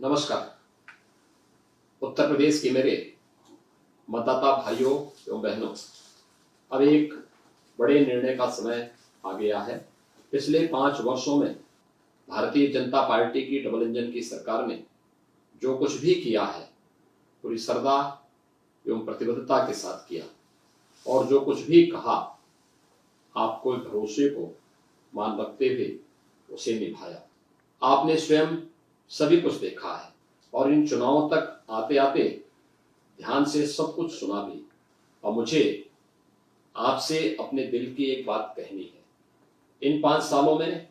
नमस्कार। उत्तर प्रदेश के मेरे मतदाता भाइयों एवं बहनों, अब एक बड़े निर्णय का समय आ गया है। पिछले 5 वर्षों में भारतीय जनता पार्टी की डबल इंजन की सरकार ने जो कुछ भी किया है पूरी श्रद्धा एवं प्रतिबद्धता के साथ किया और जो कुछ भी कहा आपको भरोसे को मान रखते हुए उसे निभाया। आपने स्वयं सभी कुछ देखा है और इन चुनावों तक आते आते ध्यान से सब कुछ सुना भी। और मुझे आपसे अपने दिल की एक बात कहनी है। इन 5 सालों में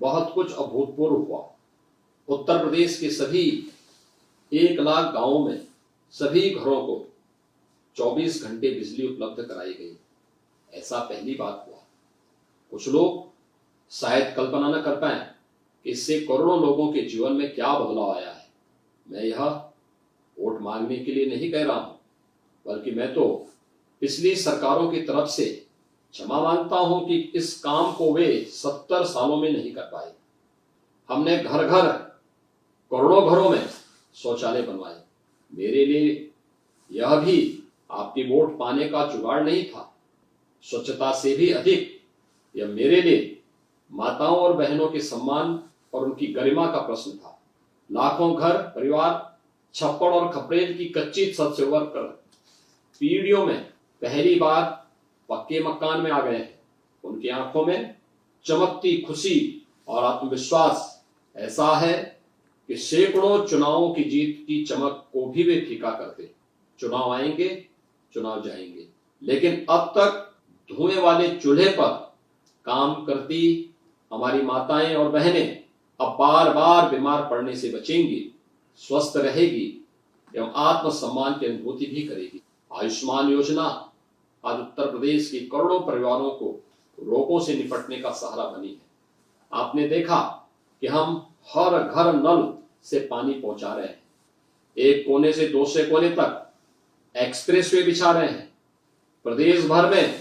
बहुत कुछ अभूतपूर्व हुआ। उत्तर प्रदेश के सभी 1 लाख गांवों में सभी घरों को 24 घंटे बिजली उपलब्ध कराई गई। ऐसा पहली बात हुआ। कुछ लोग शायद कल्पना न कर पाए कि इससे करोड़ों लोगों के जीवन में क्या बदलाव आया है। मैं यह वोट मांगने के लिए नहीं कह रहा हूं, बल्कि मैं तो पिछली सरकारों की तरफ से क्षमा मांगता हूं कि इस काम को वे 70 सालों में नहीं कर पाए। हमने घर घर करोड़ों घरों में शौचालय बनवाए। मेरे लिए यह भी आपकी वोट पाने का जुगाड़ नहीं था। स्वच्छता से भी अधिक यह मेरे लिए माताओं और बहनों के सम्मान और उनकी गरिमा का प्रश्न था। लाखों घर परिवार छप्पड़ और खपरेल की कच्ची छत से उबर कर पीढ़ियों में पहली बार पक्के मकान में आ गए हैं। उनकी आंखों में चमकती खुशी और आत्मविश्वास ऐसा है कि सैकड़ों चुनावों की जीत की चमक को भी वे फीका करते। चुनाव आएंगे, चुनाव जाएंगे, लेकिन अब तक धुएं वाले चूल्हे पर काम करती हमारी माताएं और बहनें अब बार बार बीमार पड़ने से बचेंगी, स्वस्थ रहेगी एवं आत्मसम्मान की अनुभूति भी करेगी। आयुष्मान योजना आज उत्तर प्रदेश के करोड़ों परिवारों को रोगों से निपटने का सहारा बनी है। आपने देखा कि हम हर घर नल से पानी पहुंचा रहे हैं। एक कोने से दूसरे कोने तक एक्सप्रेसवे बिछा रहे हैं। प्रदेश भर में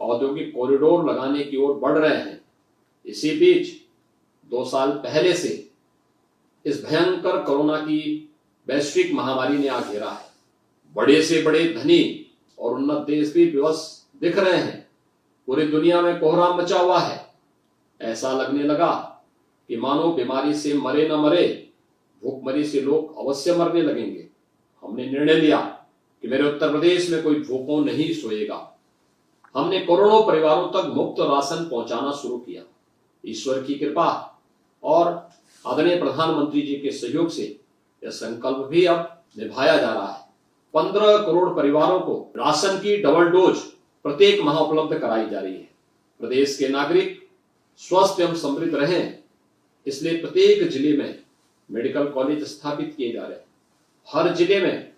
औद्योगिक कॉरिडोर लगाने की ओर बढ़ रहे हैं। इसी बीच 2 साल पहले से इस भयंकर कोरोना की वैश्विक महामारी ने आ घेरा है। बड़े से बड़े धनी और उन्नत देश भी विवश दिख रहे हैं। पूरी दुनिया में कोहराम मचा हुआ है। ऐसा लगने लगा कि मानो बीमारी से मरे न मरे, भूखमरी से लोग अवश्य मरने लगेंगे। हमने निर्णय लिया कि मेरे उत्तर प्रदेश में कोई भूखों नहीं सोएगा। हमने करोड़ों परिवारों तक मुफ्त राशन पहुंचाना शुरू किया। ईश्वर की कृपा और आदरणीय प्रधानमंत्री जी के सहयोग से यह संकल्प भी अब निभाया जा रहा है। 15 करोड़ परिवारों को राशन की डबल डोज प्रत्येक माह उपलब्ध कराई जा रही है। प्रदेश के नागरिक स्वस्थ एवं समृद्ध रहें, इसलिए प्रत्येक जिले में मेडिकल कॉलेज स्थापित किए जा रहे हैं। हर जिले में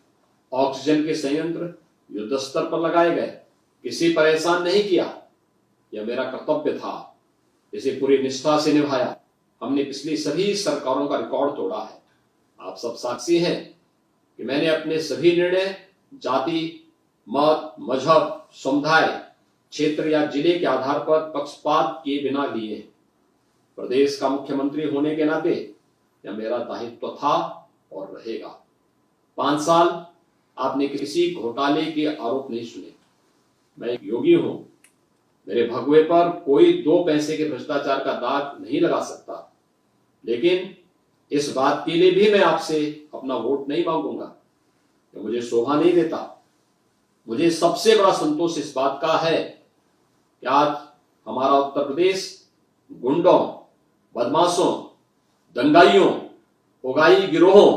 ऑक्सीजन के संयंत्र युद्ध स्तर पर लगाए गए। किसी परेशान नहीं किया। यह मेरा कर्तव्य था, इसे पूरी निष्ठा से निभाया। हमने पिछली सभी सरकारों का रिकॉर्ड तोड़ा है। आप सब साक्षी हैं कि मैंने अपने सभी निर्णय जाति, मत, मजहब, समुदाय, क्षेत्र या जिले के आधार पर पक्षपात किए बिना लिए हैं। प्रदेश का मुख्यमंत्री होने के नाते यह मेरा दायित्व था और रहेगा। 5 साल आपने किसी घोटाले के आरोप नहीं सुने। मैं एक योगी हूं। मेरे भगवे पर कोई 2 पैसे के भ्रष्टाचार का दाग नहीं लगा सकता, लेकिन इस बात के लिए भी मैं आपसे अपना वोट नहीं मांगूंगा। तो मुझे शोभा नहीं देता। मुझे सबसे बड़ा संतोष इस बात का है कि आज हमारा उत्तर प्रदेश गुंडों, बदमाशों, दंगाइयों, उगाई गिरोहों,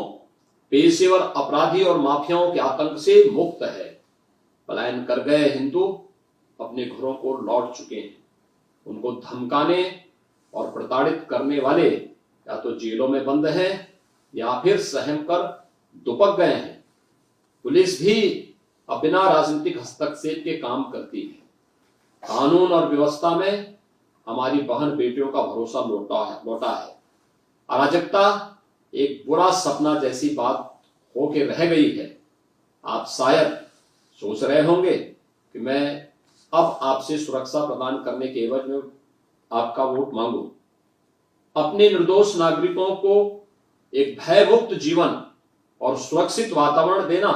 पेशेवर अपराधी और माफियाओं के आतंक से मुक्त है। पलायन कर गए हिंदू अपने घरों को लौट चुके हैं। उनको धमकाने और प्रताड़ित करने वाले या तो जेलों में बंद हैं या फिर सहम कर दुपक गए हैं। पुलिस भी अब बिना राजनीतिक हस्तक्षेप के काम करती है। कानून और व्यवस्था में हमारी बहन बेटियों का भरोसा लौटा है। अराजकता एक बुरा सपना जैसी बात होके रह गई है। आप शायद सोच रहे होंगे कि मैं अब आपसे सुरक्षा प्रदान करने के एवज में आपका वोट मांगू। अपने निर्दोष नागरिकों को एक भयमुक्त जीवन और सुरक्षित वातावरण देना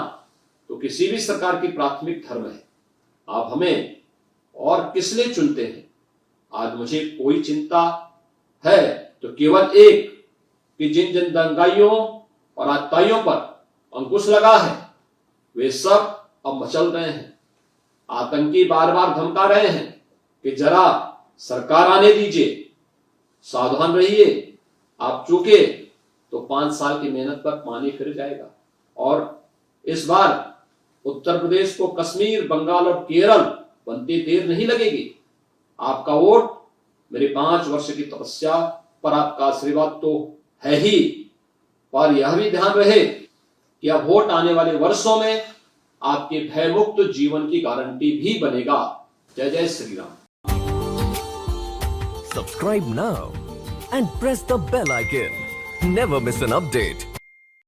तो किसी भी सरकार की प्राथमिक धर्म है। आप हमें और किस लिए चुनते हैं? आज मुझे कोई चिंता है तो केवल एक कि जिन जिन दंगाइयों और आतताइयों पर अंकुश लगा है वे सब अब मचल रहे हैं। आतंकी बार बार धमका रहे हैं कि जरा सरकार आने दीजिए, सावधान रहिए, आप चूके तो 5 साल की मेहनत पर पानी फिर जाएगा। और इस बार उत्तर प्रदेश को कश्मीर, बंगाल और केरल बनते देर नहीं लगेगी। आपका वोट मेरी 5 वर्ष की तपस्या पर आपका आशीर्वाद तो है ही, पर यह भी ध्यान रहे कि अब वोट आने वाले वर्षों में आपके भयमुक्त जीवन की गारंटी भी बनेगा। जय जय Shri Ram. Subscribe now and press the bell icon. Never miss an update.